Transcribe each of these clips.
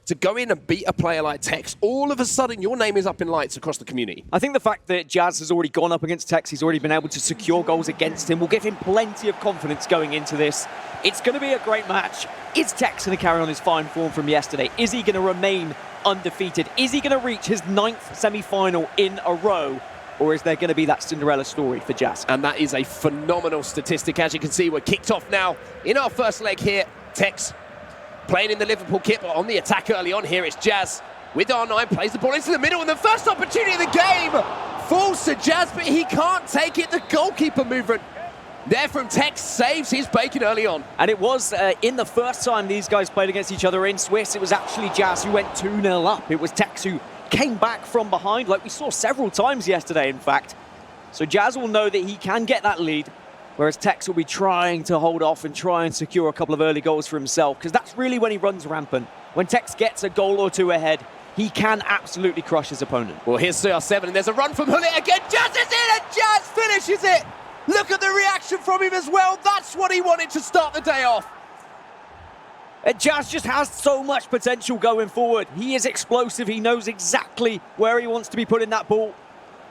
to go in and beat a player like ThTekkz, all of a sudden your name is up in lights across the community. I think the fact that DhTekkz has already gone up against ThTekkz, he's already been able to secure goals against him, will give him plenty of confidence going into this. It's going to be a great match. Is ThTekkz going to carry on his fine form from yesterday? Is he going to remain undefeated? Is he going to reach his 9th semi-final in a row? Or is there going to be that Cinderella story for DhTekkz? And that is a phenomenal statistic. As you can see, we're kicked off now in our first leg here. ThTekkz playing in the Liverpool kit, but on the attack early on here, it's DhTekkz with R9, plays the ball into the middle, and the first opportunity of the game falls to DhTekkz, but he can't take it. The goalkeeper movement there from ThTekkz saves his bacon early on. And it was in the first time these guys played against each other in Swiss, it was actually DhTekkz who went 2-0 up. It was ThTekkz who came back from behind, like we saw several times yesterday, in fact. So DhTekkz will know that he can get that lead, whereas ThTekkz will be trying to hold off and try and secure a couple of early goals for himself, because that's really when he runs rampant. When ThTekkz gets a goal or two ahead, he can absolutely crush his opponent. Well, here's CR7, and there's a run from Hullet again. DhTekkz is in, and DhTekkz finishes it. Look at the reaction from him as well. That's what he wanted to start the day off. And DhTekkz just has so much potential going forward. He is explosive. He knows exactly where he wants to be putting that ball.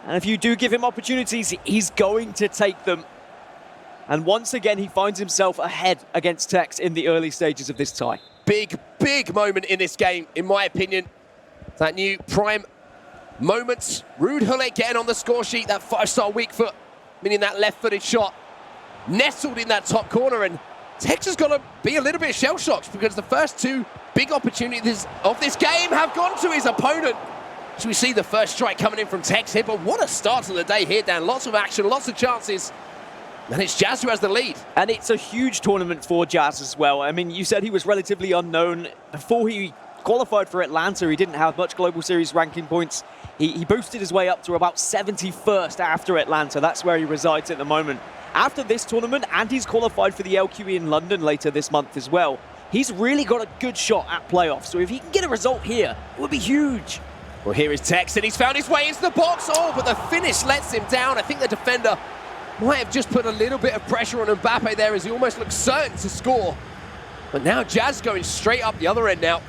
And if you do give him opportunities, he's going to take them. And once again, he finds himself ahead against ThTekkz in the early stages of this tie. Big moment in this game, in my opinion. That new prime moments. Ruud Hullet getting on the score sheet, that 5-star weak foot, meaning that left-footed shot nestled in that top corner, and ThTekkz has got to be a little bit shell-shocked because the first two big opportunities of this game have gone to his opponent. So we see the first strike coming in from ThTekkz here, but what a start to the day here, Dan. Lots of action, lots of chances, and it's DhTekkz who has the lead. And it's a huge tournament for DhTekkz as well. I mean, you said he was relatively unknown. Before he qualified for Atlanta, he didn't have much Global Series ranking points. He boosted his way up to about 71st after Atlanta. That's where he resides at the moment. After this tournament, and he's qualified for the LQE in London later this month as well, he's really got a good shot at playoffs. So if he can get a result here, it would be huge. Well, here is ThTekkz, and he's found his way into the box. Oh, but the finish lets him down. I think the defender might have just put a little bit of pressure on Mbappe there as he almost looks certain to score. But now DhTekkz going straight up the other end now.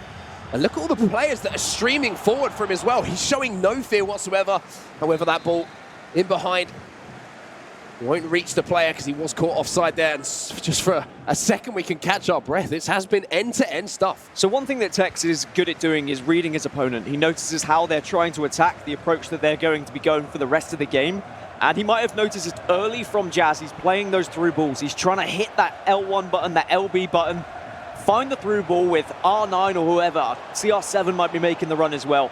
And look at all the players that are streaming forward from him as well. He's showing no fear whatsoever. However, that ball in behind won't reach the player because he was caught offside there. And just for a second, we can catch our breath. This has been end-to-end stuff. So one thing that ThTekkz is good at doing is reading his opponent. He notices how they're trying to attack, the approach that they're going to be going for the rest of the game. And he might have noticed it early from DhTekkz. He's playing those through balls. He's trying to hit that L1 button, that LB button, find the through ball with R9 or whoever. CR7 might be making the run as well.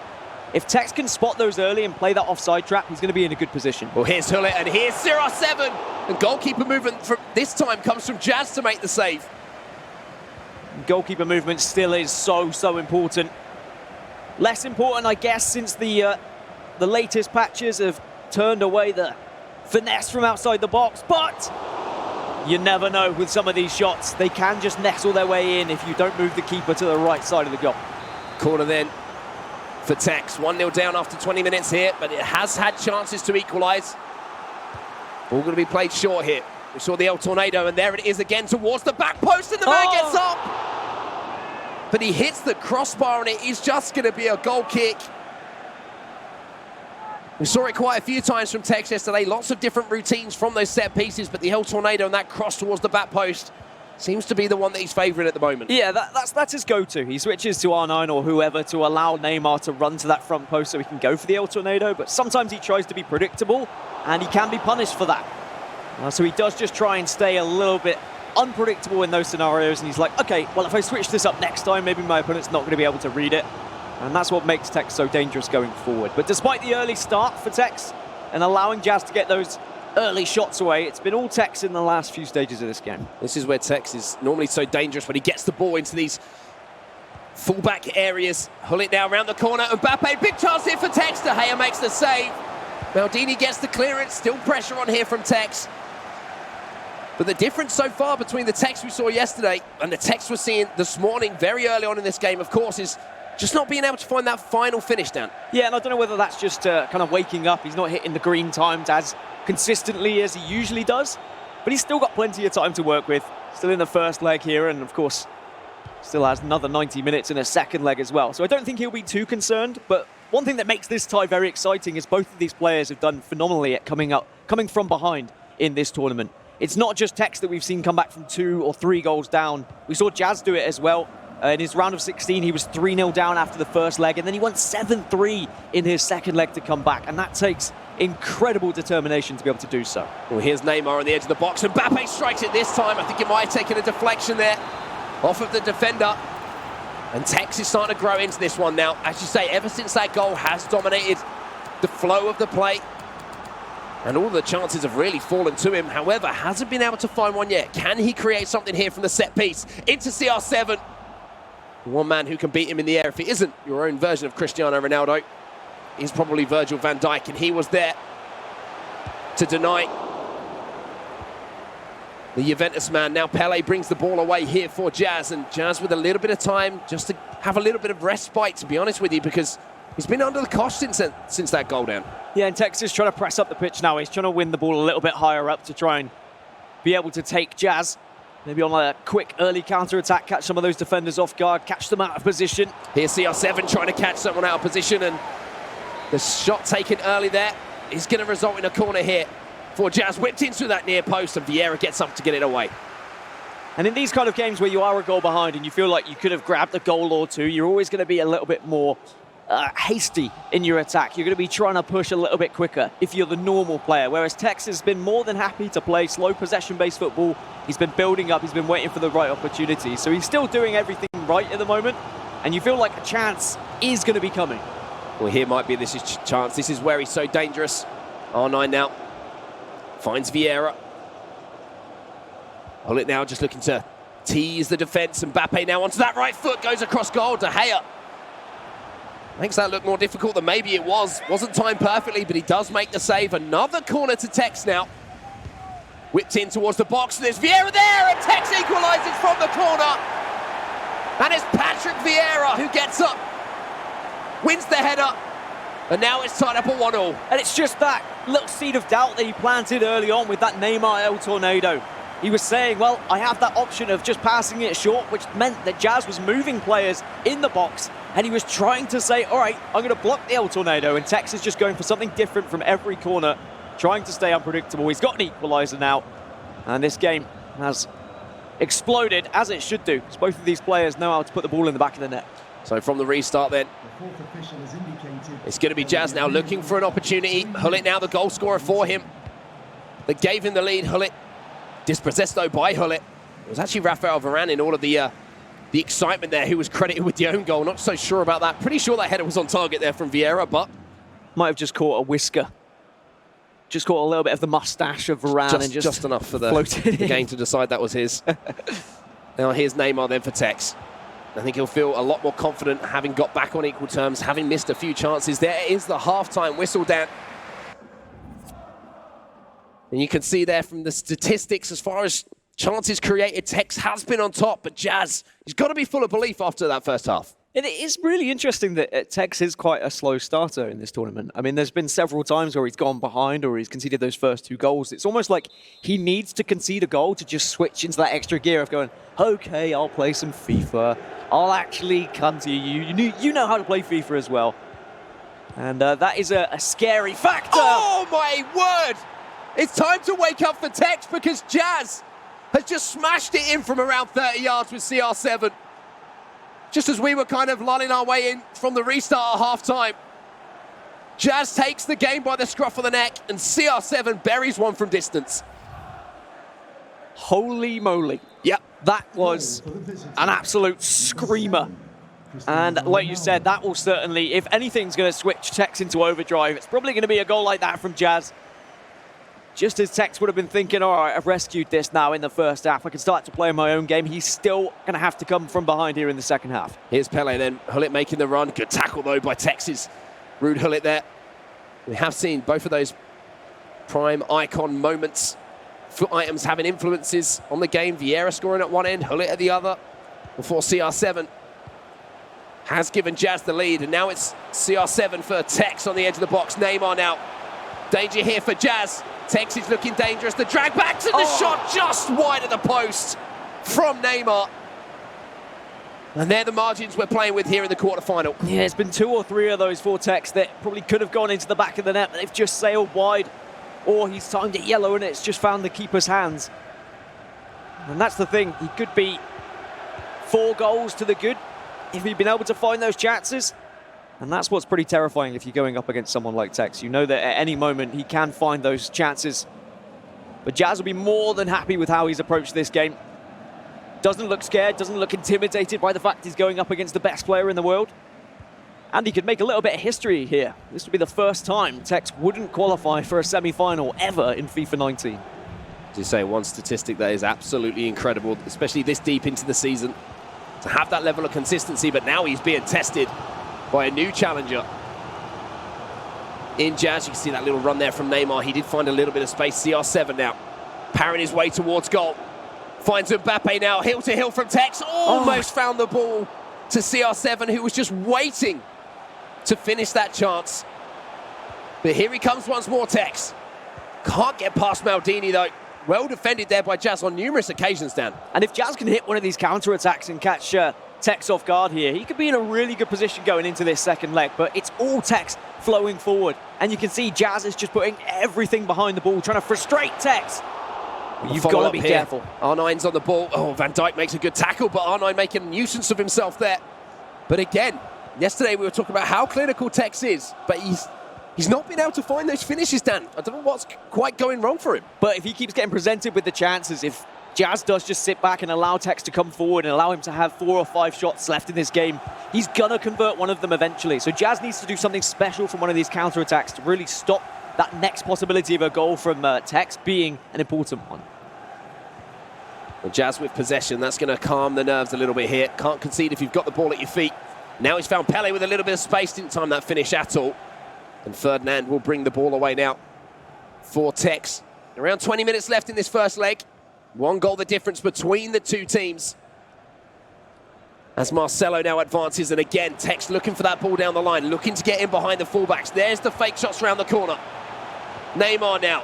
If ThTekkz can spot those early and play that offside trap, he's going to be in a good position. Well, here's Hullet, and here's CR7. And goalkeeper movement from this time comes from DhTekkz to make the save. Goalkeeper movement still is so important. Less important, I guess, since the latest patches have turned away the finesse from outside the box, but you never know with some of these shots. They can just nestle their way in if you don't move the keeper to the right side of the goal. Corner then for ThTekkz. 1-0 down after 20 minutes here, but it has had chances to equalise. Ball going to be played short here. We saw the El Tornado, and there it is again towards the back post, and the man gets up. But he hits the crossbar, and it is just going to be a goal kick. We saw it quite a few times from ThTekkz yesterday. Lots of different routines from those set pieces, but the El Tornado and that cross towards the back post seems to be the one that he's favouring at the moment. Yeah, that's his go-to. He switches to R9 or whoever to allow Neymar to run to that front post so he can go for the El Tornado, but sometimes he tries to be predictable, and he can be punished for that. So he does just try and stay a little bit unpredictable in those scenarios, and he's like, okay, well, if I switch this up next time, maybe my opponent's not going to be able to read it. And that's what makes ThTekkz so dangerous going forward. But despite the early start for ThTekkz and allowing DhTekkz to get those early shots away, it's been all ThTekkz in the last few stages of this game. This is where ThTekkz is normally so dangerous when he gets the ball into these fullback areas. Hullet now around the corner. Mbappe, big chance here for ThTekkz. De Gea makes the save. Maldini gets the clearance. Still pressure on here from ThTekkz. But the difference so far between the ThTekkz we saw yesterday and the ThTekkz we're seeing this morning, very early on in this game, of course, is just not being able to find that final finish, Dan. Yeah, and I don't know whether that's just kind of waking up. He's not hitting the green times as consistently as he usually does, but he's still got plenty of time to work with. Still in the first leg here, and of course, Still has another 90 minutes in a second leg as well. So I don't think he'll be too concerned, but one thing that makes this tie very exciting is both of these players have done phenomenally at coming from behind in this tournament. It's not just DhTekkz that we've seen come back from 2 or 3 goals down. We saw Jazz do it as well. In his round of 16, he was 3-0 down after the first leg, and then he went 7-3 in his second leg to come back, and that takes incredible determination to be able to do so. Well, here's Neymar on the edge of the box, and Mbappe strikes it this time. I think it might have taken a deflection there off of the defender. And DhTekkz is starting to grow into this one now. As you say, ever since that goal has dominated the flow of the play, and all the chances have really fallen to him. However, hasn't been able to find one yet. Can he create something here from the set piece? Into CR7. One man who can beat him in the air, if it isn't your own version of Cristiano Ronaldo, is probably Virgil van Dijk, and he was there to deny the Juventus man. Now Pele brings the ball away here for Jazz, and Jazz with a little bit of time just to have a little bit of respite, to be honest with you, because he's been under the cosh since that goal down. Yeah, and DhTekkz is trying to press up the pitch now. He's trying to win the ball a little bit higher up to try and be able to take Jazz. Maybe on a quick early counter-attack, catch some of those defenders off guard, catch them out of position. Here's CR7 trying to catch someone out of position, and the shot taken early there is going to result in a corner here for Jazz. Whipped into that near post, and Vieira gets up to get it away. And in these kind of games where you are a goal behind and you feel like you could have grabbed a goal or two, you're always going to be a little bit more hasty in your attack. You're going to be trying to push a little bit quicker if you're the normal player, whereas DhTekkz has been more than happy to play slow possession-based football. He's been building up, he's been waiting for the right opportunity, so he's still doing everything right at the moment, and you feel like a chance is going to be coming. Well, here might be this is chance. This is where he's so dangerous. R9 now finds Vieira. Hullet now just looking to tease the defence, and Mbappe now onto that right foot, goes across goal. De Gea makes that look more difficult than maybe it was. Wasn't timed perfectly, but he does make the save. Another corner to DhTekkz now. Whipped in towards the box, and there's Vieira there, and DhTekkz equalises from the corner. And it's Patrick Vieira who gets up, wins the header, and now it's tied up at 1-1. And it's just that little seed of doubt that he planted early on with that Neymar El Tornado. He was saying, well, I have that option of just passing it short, which meant that Jazz was moving players in the box, and he was trying to say, all right, I'm going to block the El Tornado, and DhTekkz is just going for something different from every corner, trying to stay unpredictable. He's got an equalizer now, and this game has exploded, as it should do, because both of these players know how to put the ball in the back of the net. So from the restart then, it's going to be Jazz now looking for an opportunity. Hullet now the goal scorer for him, that gave him the lead. Hullet dispossessed though by Hullet. It was actually Rafael Varane in all of the excitement there, who was credited with the own goal. Not so sure about that. Pretty sure that header was on target there from Vieira, but might have just caught a whisker. Just caught a little bit of the mustache of Varane and just enough for the game to decide that was his. Now here's Neymar then for DhTekkz. I think he'll feel a lot more confident having got back on equal terms, having missed a few chances. There is the half-time whistle, Dan. And you can see there from the statistics, as far as chances created, DhTekkz has been on top, but Jazz, he's got to be full of belief after that first half. And it is really interesting that DhTekkz is quite a slow starter in this tournament. I mean, there's been several times where he's gone behind or he's conceded those first 2 goals. It's almost like he needs to concede a goal to just switch into that extra gear of going, okay, I'll play some FIFA. I'll actually come to you. You know how to play FIFA as well. And that is a scary factor. Oh, my word! It's time to wake up for DhTekkz, because Jazz has just smashed it in from around 30 yards with CR7. Just as we were kind of lulling our way in from the restart at half-time. Jazz takes the game by the scruff of the neck, and CR7 buries one from distance. Holy moly. Yep. That was an absolute screamer. And like you said, that will certainly, if anything's going to switch DhTekkz into overdrive, it's probably going to be a goal like that from Jazz. Just as DhTekkz would have been thinking, all right, I've rescued this now in the first half, I can start to play my own game, he's still going to have to come from behind here in the second half. Here's Pele then, Hullet making the run. Good tackle though by DhTekkz's Ruud Hullet there. We have seen both of those prime icon moments, foot items having influences on the game. Vieira scoring at one end, Hullet at the other, before CR7 has given Jazz the lead, and now it's CR7 for DhTekkz on the edge of the box. Neymar now, danger here for Jazz. DhTekkz is looking dangerous. The drag back to the shot just wide of the post from Neymar. And they're the margins we're playing with here in the quarterfinal. Yeah, it's been 2 or 3 of those for ThTekkz that probably could have gone into the back of the net, but they've just sailed wide. Or he's timed it yellow and it's just found the keeper's hands. And that's the thing, he could be 4 goals to the good if he'd been able to find those chances. And that's what's pretty terrifying if you're going up against someone like ThTekkz. You know that at any moment he can find those chances. But Jazz will be more than happy with how he's approached this game. Doesn't look scared, doesn't look intimidated by the fact he's going up against the best player in the world. And he could make a little bit of history here. This would be the first time ThTekkz wouldn't qualify for a semi-final ever in FIFA 19. As you say, one statistic that is absolutely incredible, especially this deep into the season, to have that level of consistency, but now he's being tested by a new challenger. N8JAZ, you can see that little run there from Neymar. He did find a little bit of space. CR7 now, powering his way towards goal. Finds Mbappe now, heel to heel from ThTekkz. Almost found the ball to CR7, who was just waiting to finish that chance. But here he comes once more, ThTekkz. Can't get past Maldini, though. Well defended there by Jazz on numerous occasions, Dan. And if Jazz can hit one of these counter-attacks and catch ThTekkz off guard here, he could be in a really good position going into this second leg. But it's all ThTekkz flowing forward. And you can see Jazz is just putting everything behind the ball, trying to frustrate ThTekkz. You've got to be careful. R9's on the ball. Oh, Van Dijk makes a good tackle, but R9 making a nuisance of himself there. But again, yesterday we were talking about how clinical ThTekkz is, but he's not been able to find those finishes, Dan. I don't know what's quite going wrong for him. But if he keeps getting presented with the chances, if Jazz does just sit back and allow ThTekkz to come forward and allow him to have 4 or 5 shots left in this game, he's going to convert one of them eventually. So Jazz needs to do something special from one of these counter-attacks to really stop that next possibility of a goal from ThTekkz being an important one. Well, Jazz with possession, that's going to calm the nerves a little bit here. Can't concede if you've got the ball at your feet. Now he's found Pele with a little bit of space, didn't time that finish at all. And Ferdinand will bring the ball away now for ThTekkz. Around 20 minutes left in this first leg. 1 goal the difference between the 2 teams. As Marcelo now advances, and again, ThTekkz looking for that ball down the line, looking to get in behind the fullbacks. There's the fake shots around the corner. Neymar now.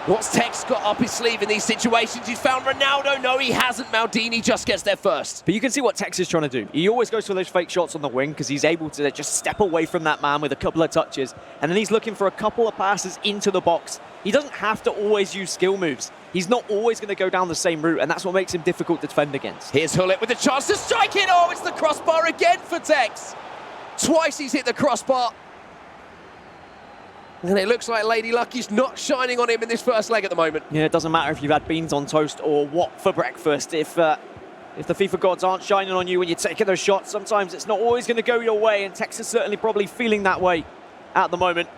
What's ThTekkz got up his sleeve in these situations? He's found Ronaldo. No, he hasn't. Maldini just gets there first. But you can see what ThTekkz is trying to do. He always goes for those fake shots on the wing because he's able to just step away from that man with a couple of touches. And then he's looking for a couple of passes into the box. He doesn't have to always use skill moves. He's not always going to go down the same route, and that's what makes him difficult to defend against. Here's Hullet with a chance to strike it. Oh, it's the crossbar again for ThTekkz. Twice he's hit the crossbar. And it looks like Lady Lucky's not shining on him in this first leg at the moment. Yeah, it doesn't matter if you've had beans on toast or what for breakfast. If the FIFA gods aren't shining on you when you're taking those shots, sometimes it's not always going to go your way, and ThTekkz is certainly probably feeling that way at the moment.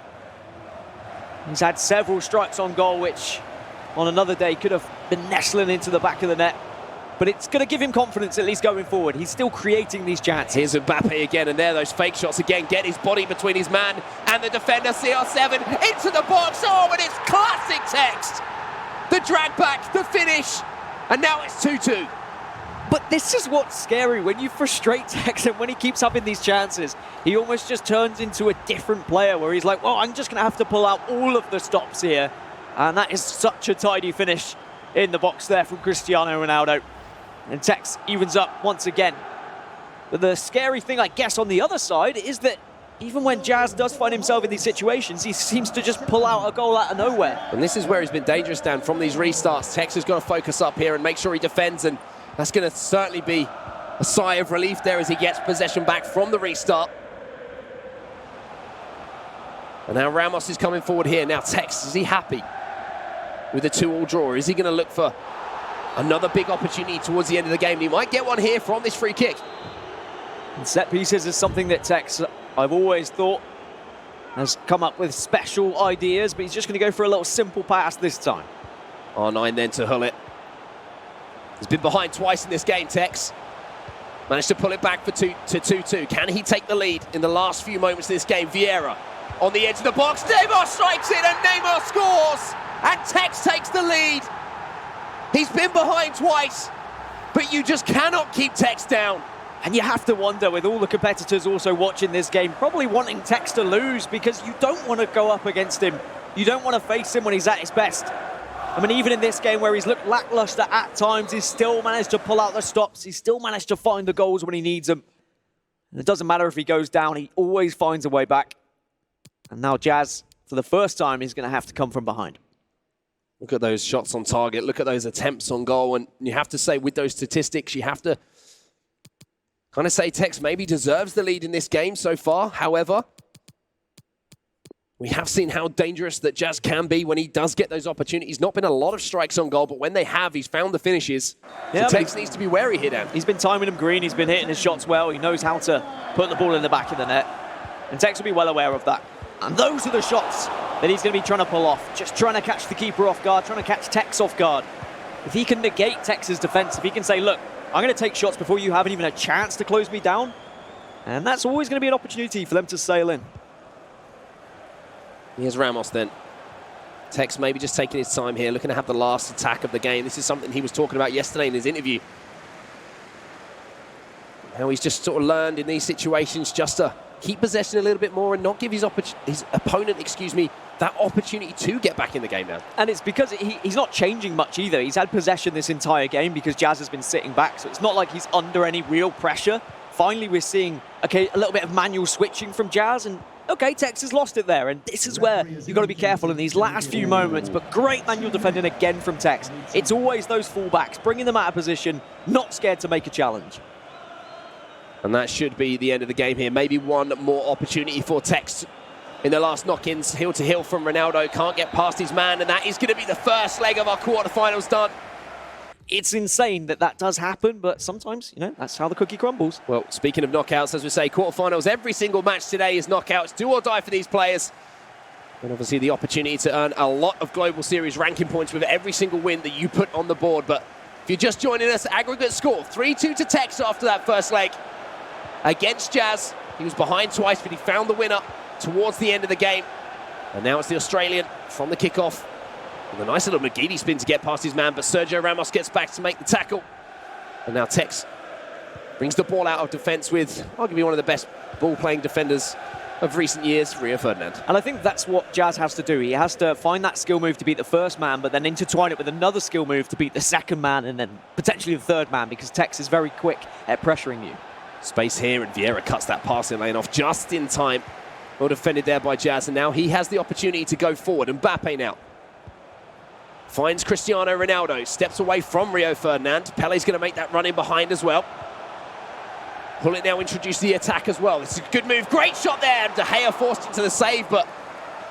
He's had several strikes on goal, which on another day could have been nestling into the back of the net. But it's going to give him confidence, at least going forward. He's still creating these chances. Here's Mbappe again, and there those fake shots again. Get his body between his man and the defender, CR7, into the box. Oh, and it's classic ThTekkz. The drag back, the finish, and now it's 2-2. But this is what's scary. When you frustrate ThTekkz and when he keeps having these chances, he almost just turns into a different player where he's like, well, I'm just going to have to pull out all of the stops here. And that is such a tidy finish in the box there from Cristiano Ronaldo. And ThTekkz evens up once again. But the scary thing, I guess, on the other side is that even when Jazz does find himself in these situations, he seems to just pull out a goal out of nowhere. And this is where he's been dangerous, Dan, from these restarts. ThTekkz has got to focus up here and make sure he defends, and that's going to certainly be a sigh of relief there as he gets possession back from the restart. And now Ramos is coming forward here. Now ThTekkz, is he happy with a 2-2 draw? Or is he going to look for another big opportunity towards the end of the game? He might get one here from this free kick. And set pieces is something that ThTekkz, I've always thought, has come up with special ideas, but he's just going to go for a little simple pass this time. R9 then to Hullet. He's been behind twice in this game, ThTekkz. Managed to pull it back for 2-2. Can he take the lead in the last few moments of this game? Vieira on the edge of the box. Neymar strikes it, and Neymar scores! And ThTekkz takes the lead. He's been behind twice, but you just cannot keep ThTekkz down. And you have to wonder, with all the competitors also watching this game, probably wanting ThTekkz to lose because you don't want to go up against him. You don't want to face him when he's at his best. I mean, even in this game where he's looked lackluster at times, he's still managed to pull out the stops. He's still managed to find the goals when he needs them. And it doesn't matter if he goes down, he always finds a way back. And now Jazz, for the first time, is going to have to come from behind. Look at those shots on target. Look at those attempts on goal. And you have to say, with those statistics, you have to kind of say TekkZ maybe deserves the lead in this game so far. However, we have seen how dangerous that Jazz can be when he does get those opportunities. Not been a lot of strikes on goal, but when they have, he's found the finishes. Yeah, so TekkZ needs to be wary here, Dan. He's been timing them green. He's been hitting his shots well. He knows how to put the ball in the back of the net. And TekkZ will be well aware of that. And those are the shots that he's going to be trying to pull off. Just trying to catch the keeper off guard, trying to catch TekkZ off guard. If he can negate TekkZ's defense, if he can say, look, I'm going to take shots before you haven't even a chance to close me down. And that's always going to be an opportunity for them to sail in. Here's Ramos then. TekkZ maybe just taking his time here, looking to have the last attack of the game. This is something he was talking about yesterday in his interview. How he's just sort of learned in these situations just to keep possession a little bit more and not give his opponent, that opportunity to get back in the game now. And it's because he's not changing much either. He's had possession this entire game because Jazz has been sitting back, so it's not like he's under any real pressure. Finally, we're seeing, okay, a little bit of manual switching from Jazz, and okay, TekkZ has lost it there, and this is where you've got to be careful in these last few moments, but great manual defending again from TekkZ. It's always those fullbacks, bringing them out of position, not scared to make a challenge. And that should be the end of the game here. Maybe one more opportunity for TekkZ in the last knock-ins. Heel to heel from Ronaldo, can't get past his man, and that is going to be the first leg of our quarterfinals done. It's insane that that does happen, but sometimes, you know, that's how the cookie crumbles. Well, speaking of knockouts, as we say, quarterfinals, every single match today is knockouts, do or die for these players. And obviously the opportunity to earn a lot of Global Series ranking points with every single win that you put on the board. But if you're just joining us, aggregate score, 3-2 to TekkZ after that first leg against Jazz. He was behind twice, but he found the winner towards the end of the game. And now it's the Australian from the kickoff. With a nice little McGeady spin to get past his man, but Sergio Ramos gets back to make the tackle. And now TekkZ brings the ball out of defence with arguably one of the best ball-playing defenders of recent years, Rio Ferdinand. And I think that's what Jazz has to do. He has to find that skill move to beat the first man, but then intertwine it with another skill move to beat the second man and then potentially the third man, because TekkZ is very quick at pressuring you. Space here, and Vieira cuts that passing lane off just in time. Well defended there by Jazz, and now he has the opportunity to go forward. Mbappe now finds Cristiano Ronaldo, steps away from Rio Ferdinand. Pele's going to make that run in behind as well. Pullet now introduce the attack as well. This is a good move, great shot there. De Gea forced into the save, but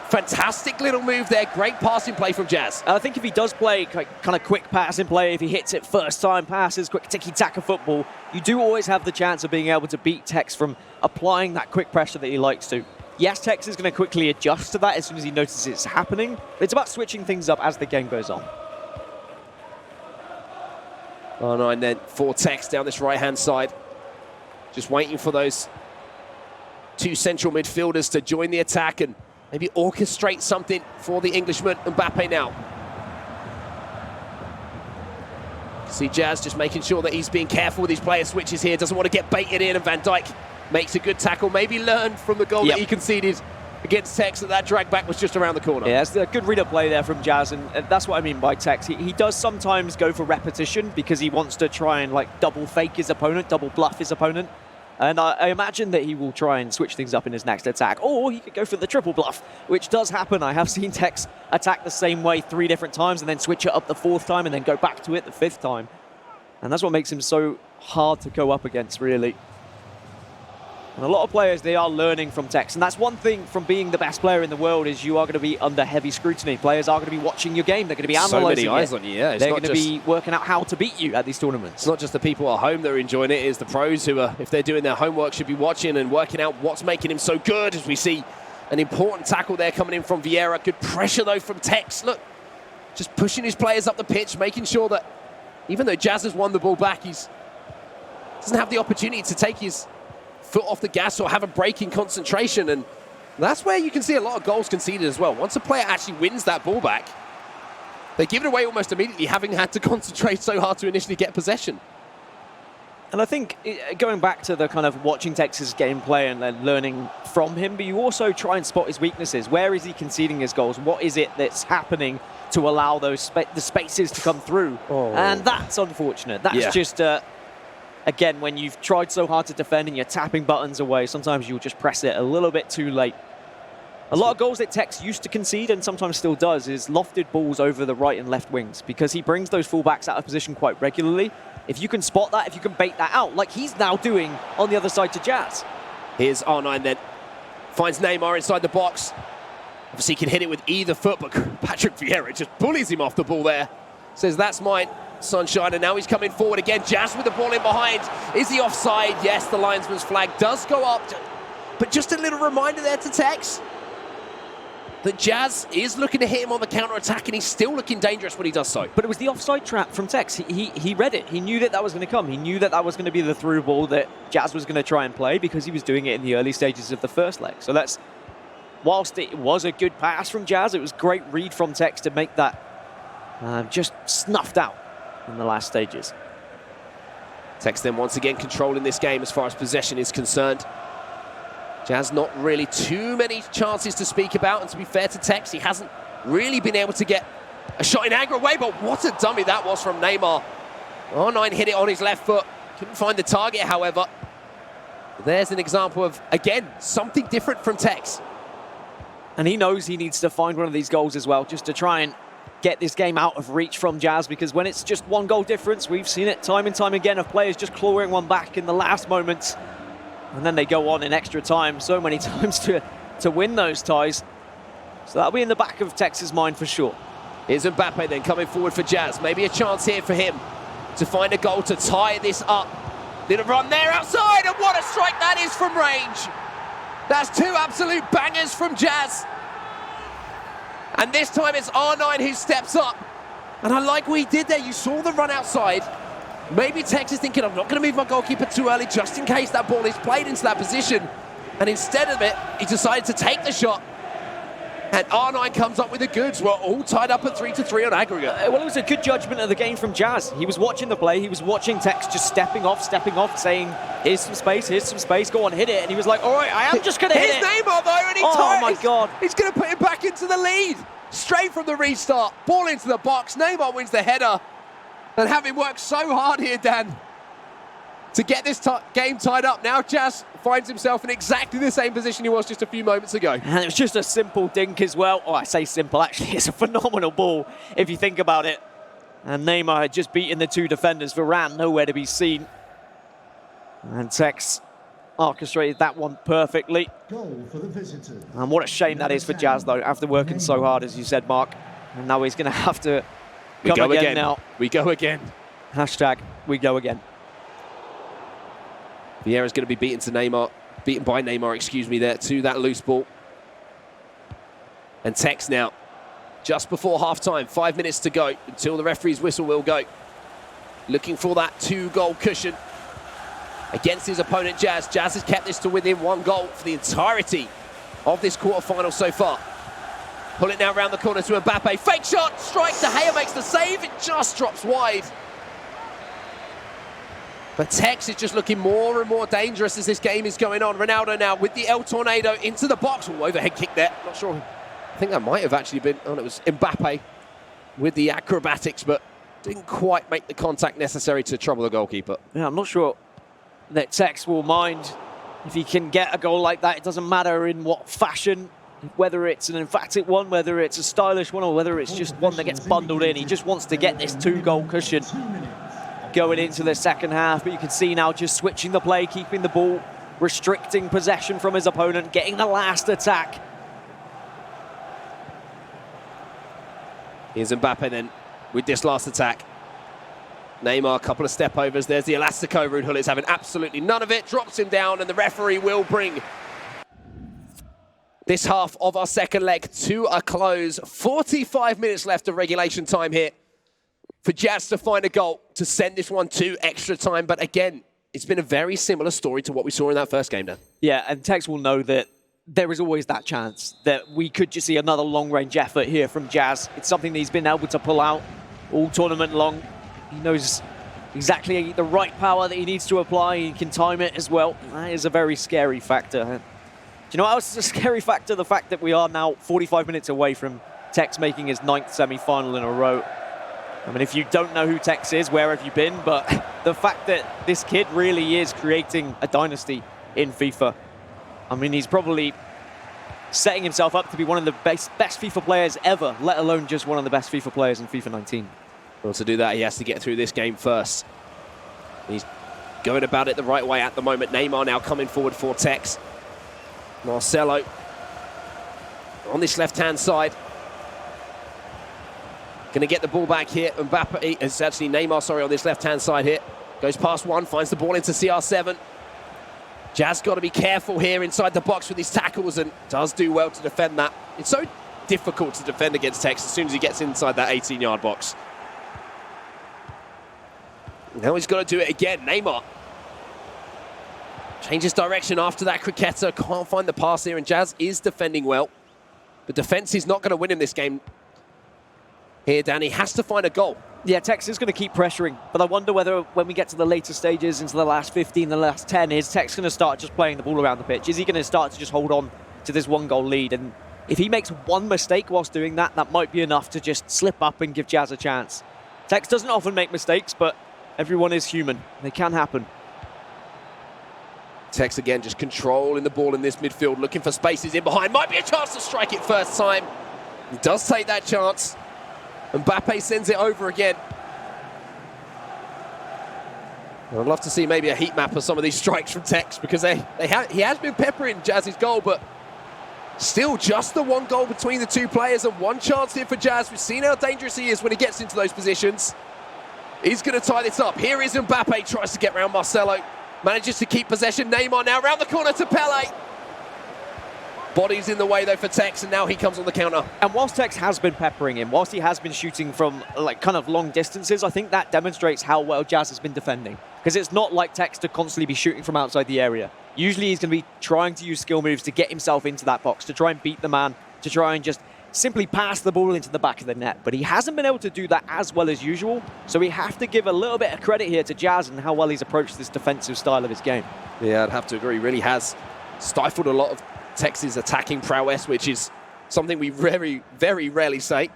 fantastic little move there. Great passing play from Jazz. I think if he does play kind of quick passing play, if he hits it first time passes, quick tiki-taka football, you do always have the chance of being able to beat TekkZ from applying that quick pressure that he likes to. Yes, TekkZ is going to quickly adjust to that as soon as he notices it's happening. But it's about switching things up as the game goes on. Oh no, and then for TekkZ down this right-hand side. Just waiting for those two central midfielders to join the attack and maybe orchestrate something for the Englishman. Mbappe now. See Jazz just making sure that he's being careful with his player switches here. Doesn't want to get baited in, and Van Dijk makes a good tackle. Maybe learned from the goal that he conceded against TekkZ that drag back was just around the corner. Yeah, that's a good read-up play there from Jazz, and that's what I mean by TekkZ. He does sometimes go for repetition because he wants to try and like double fake his opponent, double bluff his opponent. And I imagine that he will try and switch things up in his next attack. Or he could go for the triple bluff, which does happen. I have seen TekkZ attack the same way 3 different times and then switch it up the 4th time and then go back to it the 5th time. And that's what makes him so hard to go up against, really. And a lot of players, they are learning from TekkZ. And that's one thing from being the best player in the world is you are going to be under heavy scrutiny. Players are going to be watching your game. They're going to be analysing so many eyes on you, yeah. They're going to be working out how to beat you at these tournaments. It's not just the people at home that are enjoying it. It's the pros who are, if they're doing their homework, should be watching and working out what's making him so good. As we see an important tackle there coming in from Vieira. Good pressure, though, from TekkZ. Look, just pushing his players up the pitch, making sure that even though Jazz has won the ball back, he doesn't have the opportunity to take his foot off the gas or have a break in concentration, and that's where you can see a lot of goals conceded as well. Once a player actually wins that ball back, they give it away almost immediately, having had to concentrate so hard to initially get possession. And I think going back to the kind of watching TekkZ's gameplay and then learning from him, but you also try and spot his weaknesses. Where is he conceding his goals? What is it that's happening to allow those the spaces to come through? Oh. And that's unfortunate. That's just, again, when you've tried so hard to defend and you're tapping buttons away, sometimes you'll just press it a little bit too late. A lot of goals that TekkZ used to concede, and sometimes still does, is lofted balls over the right and left wings, because he brings those fullbacks out of position quite regularly. If you can spot that, if you can bait that out, like he's now doing on the other side to Jazz. Here's R9 then. Finds Neymar inside the box. Obviously, he can hit it with either foot, but Patrick Vieira just bullies him off the ball there. Says, that's mine, sunshine, and now he's coming forward again. Jazz with the ball in behind. Is he offside? Yes, the linesman's flag does go up. But just a little reminder there to TekkZ that Jazz is looking to hit him on the counter-attack, and he's still looking dangerous when he does so. But it was the offside trap from TekkZ. He read it. He knew that that was going to come. He knew that that was going to be the through ball that Jazz was going to try and play, because he was doing it in the early stages of the first leg. So that's, whilst it was a good pass from Jazz, it was great read from TekkZ to make that just snuffed out in the last stages. TekkZ then once again controlling this game as far as possession is concerned. Jazz not really too many chances to speak about, and to be fair to TekkZ, he hasn't really been able to get a shot in aggro way, but what a dummy that was from Neymar. R9 hit it on his left foot, couldn't find the target, however. There's an example of, again, something different from TekkZ. And he knows he needs to find one of these goals as well, just to try and get this game out of reach from Jazz, because when it's just one goal difference, we've seen it time and time again of players just clawing one back in the last moments. And then they go on in extra time so many times to win those ties. So that'll be in the back of TekkZ's mind for sure. Here's Mbappe then coming forward for Jazz. Maybe a chance here for him to find a goal to tie this up. Little run there outside, and what a strike that is from range. That's two absolute bangers from Jazz. And this time it's R9 who steps up. And I like what he did there. You saw the run outside. Maybe TekkZ is thinking, I'm not going to move my goalkeeper too early, just in case that ball is played into that position. And instead of it, he decided to take the shot. And R9 comes up with the goods. We're all tied up at 3-3 on aggregate. Well, it was a good judgment of the game from Jazz. He was watching the play. He was watching TekkZ just stepping off, saying, here's some space, go on, hit it. And he was like, all right, I am just going to hit it. Here's Neymar, though, and he oh, my God. He's going to put him back into the lead. Straight from the restart. Ball into the box. Neymar wins the header. And having worked so hard here, Dan, to get this game tied up, now Jazz finds himself in exactly the same position he was just a few moments ago. And it was just a simple dink as well. Oh, I say simple, actually, it's a phenomenal ball if you think about it. And Neymar had just beaten the two defenders. Varane nowhere to be seen. And TekkZ orchestrated that one perfectly. Goal for the visitors. And what a shame that is for Jazz, though, after working so hard, as you said, Mark. And now he's going to have to come again now. We go again. Hashtag we go again. Vieira's going to be beaten by Neymar, excuse me, there to that loose ball. And TekkZ now, just before half-time, 5 minutes to go until the referee's whistle will go. Looking for that 2-goal cushion against his opponent, Jazz. Jazz has kept this to within 1 goal for the entirety of this quarter-final so far. Pull it now around the corner to Mbappe. Fake shot, strike, De Gea makes the save. It just drops wide. But TekkZ is just looking more and more dangerous as this game is going on. Ronaldo now with the El Tornado into the box. Ooh, overhead kick there. Not sure. I think that might have actually been, it was Mbappe with the acrobatics, but didn't quite make the contact necessary to trouble the goalkeeper. Yeah, I'm not sure that TekkZ will mind if he can get a goal like that. It doesn't matter in what fashion, whether it's an emphatic one, whether it's a stylish one, or whether it's just one that gets bundled in. He just wants to get this 2-goal cushion going into the second half. But you can see now just switching the play, keeping the ball, restricting possession from his opponent, getting the last attack. Here's Mbappe then with this last attack. Neymar, a couple of step overs. There's the Elastico. Ruud Gullit is having absolutely none of it. Drops him down, and the referee will bring this half of our second leg to a close. 45 minutes left of regulation time here for Jazz to find a goal to send this one to extra time. But again, it's been a very similar story to what we saw in that first game, Dan. Yeah, and TekkZ will know that there is always that chance that we could just see another long-range effort here from Jazz. It's something that he's been able to pull out all tournament long. He knows exactly the right power that he needs to apply. He can time it as well. That is a very scary factor. Do you know what else is a scary factor? The fact that we are now 45 minutes away from ThTekkz making his 9th semi-final in a row. I mean, if you don't know who ThTekkz is, where have you been? But the fact that this kid really is creating a dynasty in FIFA. I mean, he's probably setting himself up to be one of the best FIFA players ever, let alone just one of the best FIFA players in FIFA 19. Well, to do that, he has to get through this game first. He's going about it the right way at the moment. Neymar now coming forward for ThTekkz. Marcelo on this left-hand side. Going to get the ball back here. Mbappe, it's actually Neymar, sorry, on this left-hand side here. Goes past one, finds the ball into CR7. Jazz got to be careful here inside the box with his tackles and does do well to defend that. It's so difficult to defend against ThTekkz as soon as he gets inside that 18-yard box. Now he's got to do it again. Neymar changes direction after that. Cricketer can't find the pass here, and Jazz is defending well. But defense is not going to win him this game. Here, Danny has to find a goal. Yeah, ThTekkz is going to keep pressuring, but I wonder whether when we get to the later stages, into the last 15, the last 10, is ThTekkz going to start just playing the ball around the pitch? Is he going to start to just hold on to this 1-goal lead? And if he makes one mistake whilst doing that, that might be enough to just slip up and give Jazz a chance. ThTekkz doesn't often make mistakes, but everyone is human. They can happen. ThTekkz again just controlling the ball in this midfield, looking for spaces in behind. Might be a chance to strike it first time. He does take that chance. Mbappe sends it over again. I'd love to see maybe a heat map of some of these strikes from ThTekkz, because he has been peppering Jazz's goal, but still just the 1 goal between the two players and 1 chance here for Jazz. We've seen how dangerous he is when he gets into those positions. He's going to tie this up. Here is Mbappe, tries to get around Marcelo. Manages to keep possession. Neymar now around the corner to Pele. Body's in the way though for ThTekkz, and now he comes on the counter. And whilst ThTekkz has been peppering him, whilst he has been shooting from like kind of long distances, I think that demonstrates how well Jazz has been defending. Because it's not like ThTekkz to constantly be shooting from outside the area. Usually he's going to be trying to use skill moves to get himself into that box, to try and beat the man, to try and just simply pass the ball into the back of the net. But he hasn't been able to do that as well as usual, so we have to give a little bit of credit here to Jazz and how well he's approached this defensive style of his game. Yeah, I'd have to agree. He really has stifled a lot of ThTekkz's attacking prowess, which is something we very, very rarely say.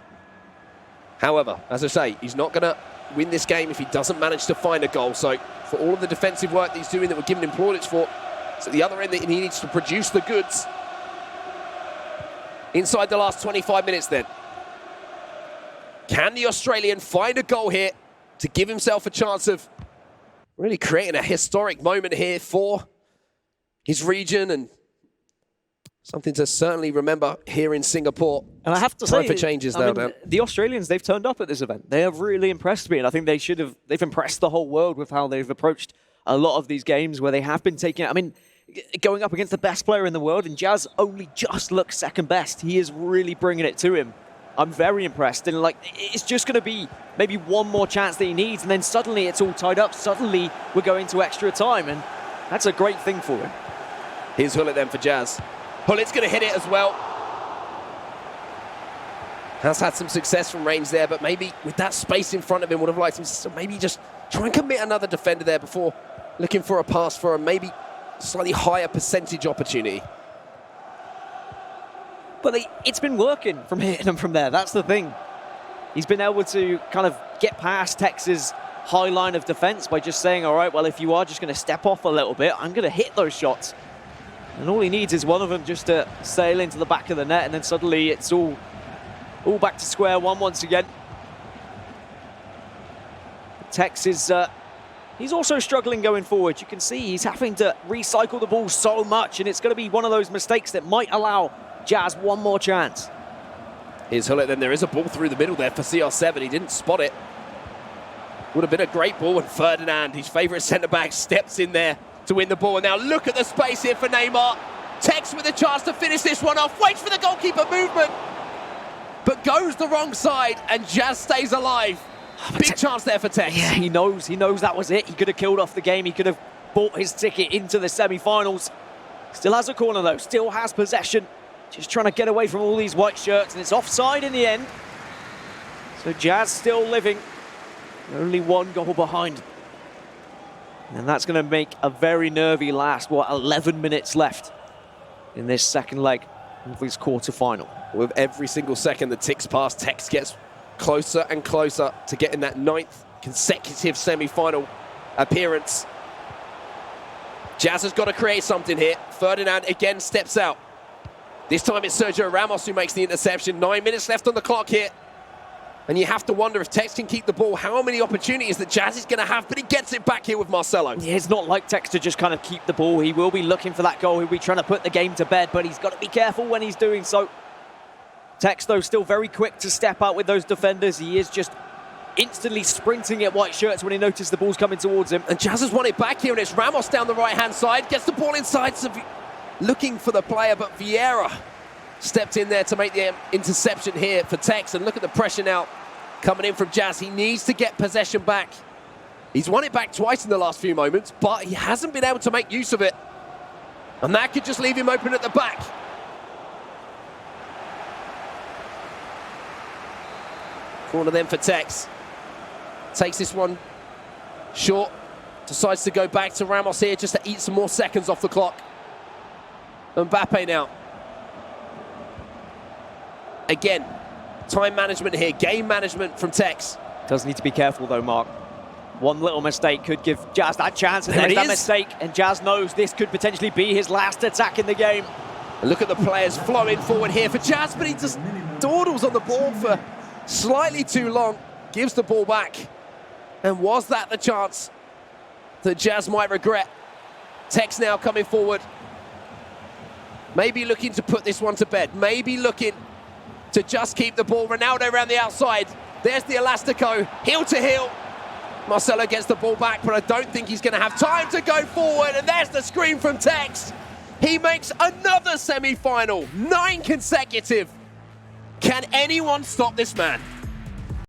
However, as I say, he's not going to win this game if he doesn't manage to find a goal. So for all of the defensive work that he's doing that we're giving him plaudits for, it's at the other end that he needs to produce the goods inside the last 25 minutes then. Can the Australian find a goal here to give himself a chance of really creating a historic moment here for his region and something to certainly remember here in Singapore? And I have to say, for changes I now, mean, the Australians, they've turned up at this event. They have really impressed me, and I think they've impressed the whole world with how they've approached a lot of these games where they have been taking, I mean, going up against the best player in the world, and Jazz only just looks second best. He is really bringing it to him. I'm very impressed, and like, it's just going to be maybe one more chance that he needs, and then suddenly it's all tied up. Suddenly we're going to extra time, and that's a great thing for him. Here's Hullet then for Jazz. Hullet's going to hit it as well. Has had some success from range there, but maybe with that space in front of him, would have liked him to maybe just try and commit another defender there before looking for a pass for a maybe slightly higher percentage opportunity. But it's been working from hitting him from there. That's the thing. He's been able to kind of get past ThTekkz's high line of defense by just saying, all right, well, if you are just going to step off a little bit, I'm going to hit those shots. And all he needs is one of them just to sail into the back of the net, and then suddenly it's all back to square one once again. ThTekkz is he's also struggling going forward. You can see he's having to recycle the ball so much, and it's going to be one of those mistakes that might allow Jazz one more chance. Here's Hullet, then there is a ball through the middle there for CR7. He didn't spot it. Would have been a great ball, and Ferdinand, his favourite centre-back, steps in there to win the ball. And now look at the space here for Neymar. ThTekkz with a chance to finish this one off. Waits for the goalkeeper movement, but goes the wrong side, and Jazz stays alive. Big chance there for ThTekkz. Yeah, he knows that was it. He could have killed off the game. He could have bought his ticket into the semi-finals. Still has a corner though, still has possession. Just trying to get away from all these white shirts, and it's offside in the end. So Jazz still living. Only 1 goal behind And that's going to make a very nervy last, 11 minutes left in this second leg of this quarterfinal. With every single second that ticks past, TekkZ gets closer and closer to getting that 9th consecutive semi-final appearance. Jazz has got to create something here. Ferdinand again steps out. This time it's Sergio Ramos who makes the interception. 9 minutes left on the clock here. And you have to wonder if TekkZ can keep the ball, how many opportunities that Jazz is going to have, but he gets it back here with Marcelo. Yeah, it's not like TekkZ to just kind of keep the ball. He will be looking for that goal. He'll be trying to put the game to bed, but he's got to be careful when he's doing so. TekkZ, though, still very quick to step out with those defenders. He is just instantly sprinting at white shirts when he notices the ball's coming towards him. And Jazz has won it back here, and it's Ramos down the right-hand side. Gets the ball inside, looking for the player, but Vieira stepped in there to make the interception here for TekkZ. And look at the pressure now coming in from Jazz. He needs to get possession back. He's won it back twice in the last few moments, but he hasn't been able to make use of it. And that could just leave him open at the back. Corner then for TekkZ. Takes this one short. Decides to go back to Ramos here just to eat some more seconds off the clock. Mbappe now. Again, time management here, game management from TekkZ. Does need to be careful though, Mark. One little mistake could give Jazz that chance, and there's that mistake, and Jazz knows this could potentially be his last attack in the game. And look at the players flowing forward here for Jazz, but he just dawdles on the ball for slightly too long. Gives the ball back. And was that the chance that Jazz might regret? TekkZ now coming forward. Maybe looking to put this one to bed. Maybe looking to just keep the ball. Ronaldo around the outside. There's the Elastico, heel to heel. Marcelo gets the ball back, but I don't think he's going to have time to go forward. And there's the screen from TekkZ. He makes another semi-final, 9 consecutive. Can anyone stop this man?